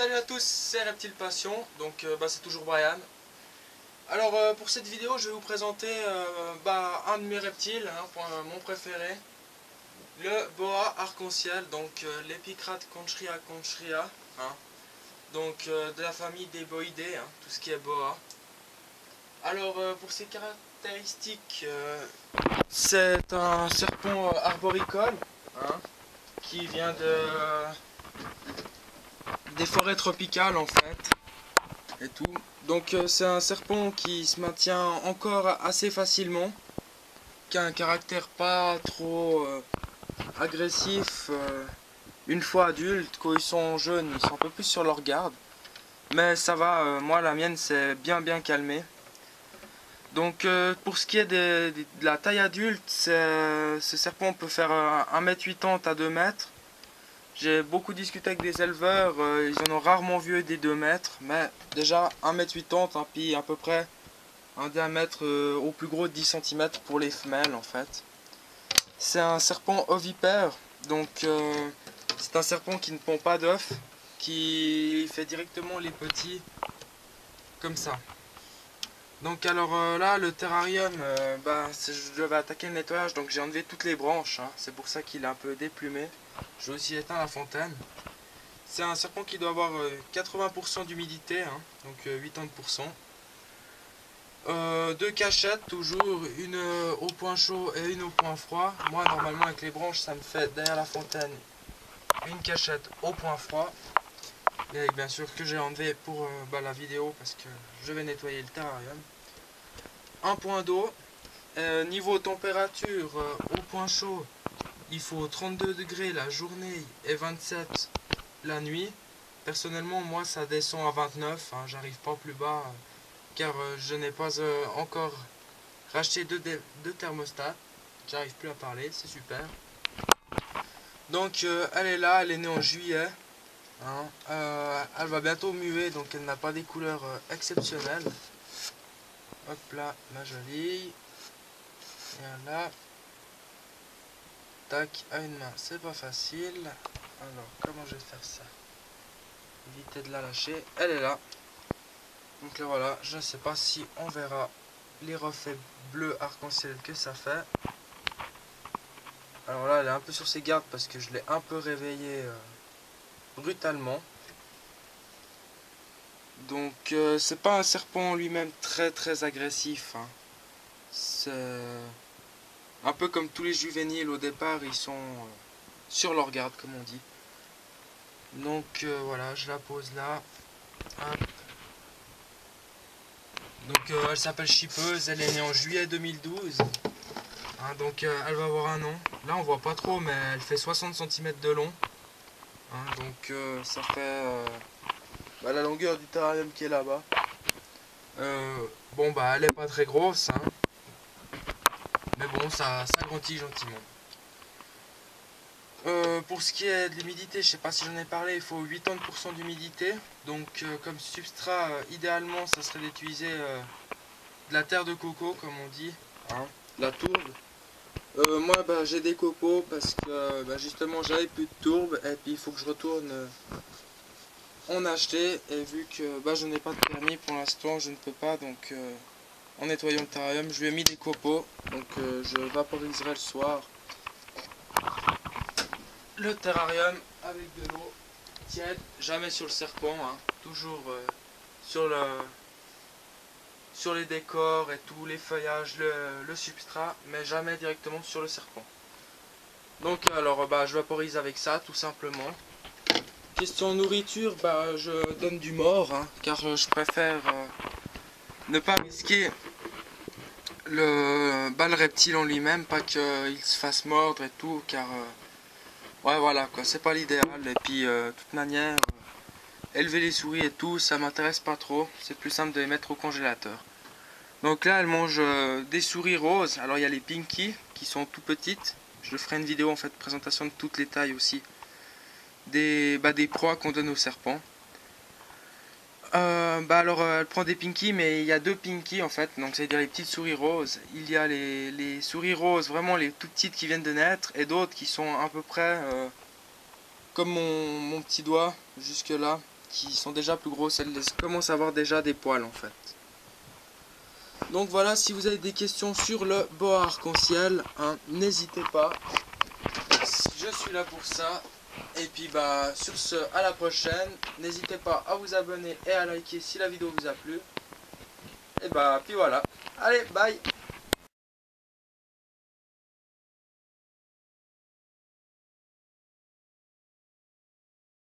Salut à tous, c'est Reptile Passion, donc c'est toujours Brian. Alors pour cette vidéo je vais vous présenter un de mes reptiles, mon préféré, le boa arc-en-ciel, donc l'Epicrate conchria conchria, donc de la famille des boïdés, tout ce qui est boa. Alors pour ses caractéristiques, c'est un serpent arboricole, qui vient des forêts tropicales en fait et tout. Donc c'est un serpent qui se maintient encore assez facilement, qui a un caractère pas trop agressif. Une fois adultes, quand ils sont jeunes, ils sont un peu plus sur leur garde, mais ça va, moi la mienne c'est bien calmé. Donc pour ce qui est de la taille adulte, ce serpent peut faire 1,80 m à 2 mètres. J'ai beaucoup discuté avec des éleveurs, ils en ont rarement vu des 2 mètres, mais déjà 1,80 m, puis à peu près un diamètre au plus gros de 10 cm pour les femelles en fait. C'est un serpent ovipère, donc c'est un serpent qui ne pond pas d'œufs, qui fait directement les petits comme ça. Donc alors là le terrarium, je devais attaquer le nettoyage, donc j'ai enlevé toutes les branches, c'est pour ça qu'il est un peu déplumé. J'ai aussi éteint la fontaine. C'est un serpent qui doit avoir 80% d'humidité, donc 80%. Deux cachettes toujours, une au point chaud et une au point froid. Moi normalement avec les branches ça me fait derrière la fontaine une cachette au point froid. Et bien sûr que j'ai enlevé pour la vidéo parce que je vais nettoyer le terrarium. Un point d'eau. Niveau température, au point chaud, il faut 32 degrés la journée et 27 la nuit. Personnellement, moi, ça descend à 29. J'arrive pas plus bas car je n'ai pas encore racheté deux thermostats. J'arrive plus à parler, c'est super. Donc, elle est là, elle est née en juillet. Elle va bientôt muer, donc elle n'a pas des couleurs exceptionnelles. Hop là, ma jolie. Et là. Tac, à une main, c'est pas facile. Alors, comment je vais faire ça? Éviter de la lâcher. Elle est là. Donc là, voilà, je ne sais pas si on verra les reflets bleus arc-en-ciel que ça fait. Alors là, elle est un peu sur ses gardes parce que je l'ai un peu réveillée brutalement. Donc, c'est pas un serpent lui-même très agressif. C'est un peu comme tous les juvéniles au départ, ils sont sur leur garde, comme on dit. Donc voilà, je la pose là. Hop. Donc elle s'appelle Chipeuse, elle est née en juillet 2012. Donc elle va avoir un an. Là on voit pas trop, mais elle fait 60 cm de long. Donc ça fait la longueur du terrarium qui est là-bas. Elle est pas très grosse, mais bon, ça grandit gentiment. Pour ce qui est de l'humidité, je sais pas si j'en ai parlé, il faut 80% d'humidité. Donc comme substrat, idéalement, ça serait d'utiliser de la terre de coco, comme on dit, la tourbe. Moi, j'ai des cocos parce que justement, j'avais plus de tourbe et puis il faut que je retourne en acheter. Et vu que je n'ai pas de permis pour l'instant, je ne peux pas. Donc, en nettoyant le terrarium, je lui ai mis des copeaux. Donc, je vaporiserai le soir le terrarium avec de l'eau tiède, jamais sur le serpent, toujours sur les décors et tous les feuillages, le substrat, mais jamais directement sur le serpent. Donc alors je vaporise avec ça tout simplement. Question nourriture, je donne du mort, car je préfère ne pas risquer le reptile en lui-même, pas qu'il se fasse mordre et tout, car ouais voilà quoi, c'est pas l'idéal. Et puis de toute manière, élever les souris et tout, ça m'intéresse pas trop, c'est plus simple de les mettre au congélateur. Donc là elle mange des souris roses. Alors il y a les Pinky qui sont tout petites. Je ferai une vidéo en fait présentation de toutes les tailles aussi. Des proies qu'on donne aux serpents. Elle prend des Pinky, mais il y a deux Pinky en fait. Donc c'est à dire les petites souris roses. Il y a les souris roses vraiment les tout petites qui viennent de naître. Et d'autres qui sont à peu près comme mon petit doigt jusque là. qui sont déjà plus grosses, elles commencent à avoir déjà des poils en fait. Donc voilà, si vous avez des questions sur le boa arc-en-ciel, hein, n'hésitez pas, je suis là pour ça. Et puis bah sur ce, à la prochaine, n'hésitez pas à vous abonner et à liker si la vidéo vous a plu. Et bah puis voilà, allez bye.